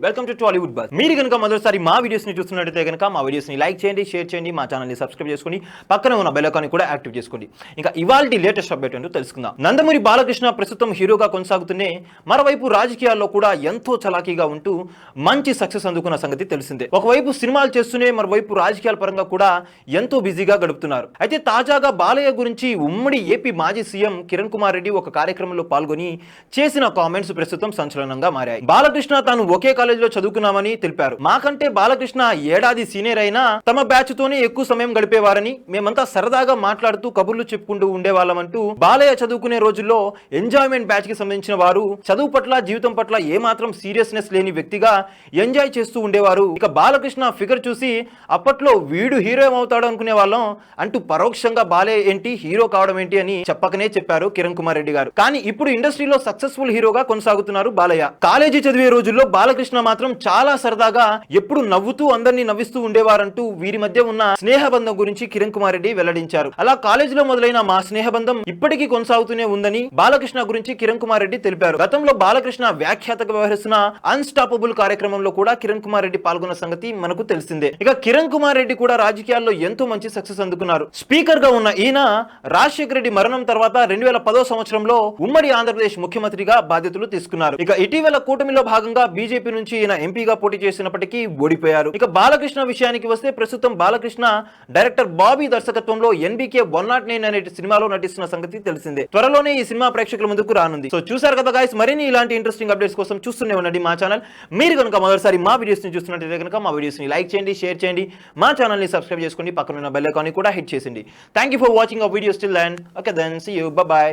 Welcome to Tollywood bus. మీరు కనుక మొదటిసారి మా వీడియోస్ ని చూస్తున్నట్లయితే కనుక మా వీడియోస్ ని లైక్ చేయండి, షేర్ చేయండి, మా ఛానల్ ని సబ్స్క్రైబ్ చేసుకోండి, పక్కనే ఉన్న బెల్ ఐకాన్ కూడా యాక్టివ్ చేసుకోండి. ఇంకా ఇవాల్టి లేటెస్ట్ అప్డేట్ ఏంటో తెలుసుకుందాం. నందమూరి బాలకృష్ణ ప్రస్తుతం హీరోగా కొనసాగుతూనే మరోవైపు రాజకీయాల్లో కూడా ఎంతో చలాకీగా ఉంటూ మంచి సక్సెస్ అందుకున్న సంగతి తెలిసిందే. ఒకవైపు సినిమాలు చేస్తూనే మరోవైపు రాజకీయాల పరంగా కూడా ఎంతో బిజీగా గడుపుతున్నారు. అయితే తాజాగా బాలయ్య గురించి ఉమ్మడి ఏపీ మాజీ సీఎం కిరణ్ కుమార్ రెడ్డి ఒక కార్యక్రమంలో పాల్గొని చేసిన కామెంట్స్ ప్రస్తుతం సంచలనంగా మారాయి. బాలకృష్ణ తాను ఒకే కాలేజీలో చదువుకున్నామని తెలిపారు. మాకంటే బాలకృష్ణ ఏడాది సీనియర్ అయినా తమ బ్యాచ్ తోనే ఎక్కువ సమయం గడిపేవారని, మేమంతా సరదాగా మాట్లాడుతూ కబుర్లు చెప్పుకుంటూ ఉండేవాళ్ళమంటూ బాలయ్య చదువుకునే రోజుల్లో ఎంజాయ్మెంట్ బ్యాచ్ కి సంబంధించిన వారు చదువు పట్ల జీవితం పట్ల ఏమాత్రం సీరియస్నెస్ లేని వ్యక్తిగా ఎంజాయ్ చేస్తూ ఉండేవారు. ఇక బాలకృష్ణ ఫిగర్ చూసి అప్పట్లో వీడు హీరో ఏమవుతాడు అనుకునే వాళ్ళం అంటూ పరోక్షంగా బాలయ్య ఏంటి హీరో కావడం ఏంటి అని చెప్పకనే చెప్పారు కిరణ్ కుమార్ రెడ్డి గారు. కానీ ఇప్పుడు ఇండస్ట్రీలో సక్సెస్ఫుల్ హీరోగా కొనసాగుతున్నారు బాలయ్య. కాలేజీ చదివే రోజుల్లో బాలకృష్ణ మాత్రం చాలా సరదాగా ఎప్పుడు నవ్వుతూ అందరినీ నవ్విస్తూ ఉండేవారంటూ వీరి మధ్య ఉన్న స్నేహబంధం గురించి కిరణ్ కుమార్ రెడ్డి వెల్లడించారు. అలా కాలేజీలో మొదలైన మా స్నేహబంధం ఇప్పటికీ కొనసాగుతూనే ఉందని బాలకృష్ణ గురించి కిరణ్ కుమార్ రెడ్డి తెలిపారు. గతంలో బాలకృష్ణ వ్యాఖ్యాతగా వ్యవహరిస్తున్న అన్స్టాపబుల్ కార్యక్రమంలో కూడా కిరణ్ కుమార్ రెడ్డి పాల్గొన్న సంగతి మనకు తెలిసిందే. ఇక కిరణ్ కుమార్ రెడ్డి కూడా రాజకీయాల్లో ఎంతో మంచి సక్సెస్ అందుకున్నారు. స్పీకర్ గా ఉన్న ఈయన రాజశేఖర రెడ్డి మరణం తర్వాత 2010 సంవత్సరంలో ఉమ్మడి ఆంధ్రప్రదేశ్ ముఖ్యమంత్రిగా బాధ్యతలు తీసుకున్నారు. ఇక ఇటీవల కూటమిలో భాగంగా బీజేపీ నుంచి ఈయన ఎంపీగా పోటీ చేసినప్పటికీ ఓడిపోయారు. ఇక బాలకృష్ణ విషయానికి వస్తే ప్రస్తుతం బాలకృష్ణ డైరెక్టర్ బాబీ దర్శకత్వంలో ఎన్బీకే 109 అనే సినిమాలో నటిస్తున్న సంగతి తెలిసిందే. త్వరలోనే ఈ సినిమా ప్రేక్షకుల ముందుకు రానుంది. సో చూసారు కదా గైస్, మరిన్ని ఇలాంటి ఇంట్రెస్టింగ్ అప్డేట్స్ కోసం చూస్తూనే ఉండండి మా ఛానల్. మీరు కనుక మొదటిసారి మా వీడియోస్ ని చూస్తున్నట్లయితే కనుక మా వీడియోస్ ని లైక్ చేయండి, షేర్ చేయండి, మా ఛానల్ ని సబ్స్క్రైబ్ చేసుకోండి, పక్కన ఉన్న బెల్ ఐకాన్ కూడా హిట్ చేయండి. Thank you for watching our videos till then. Okay then, see you, bye by.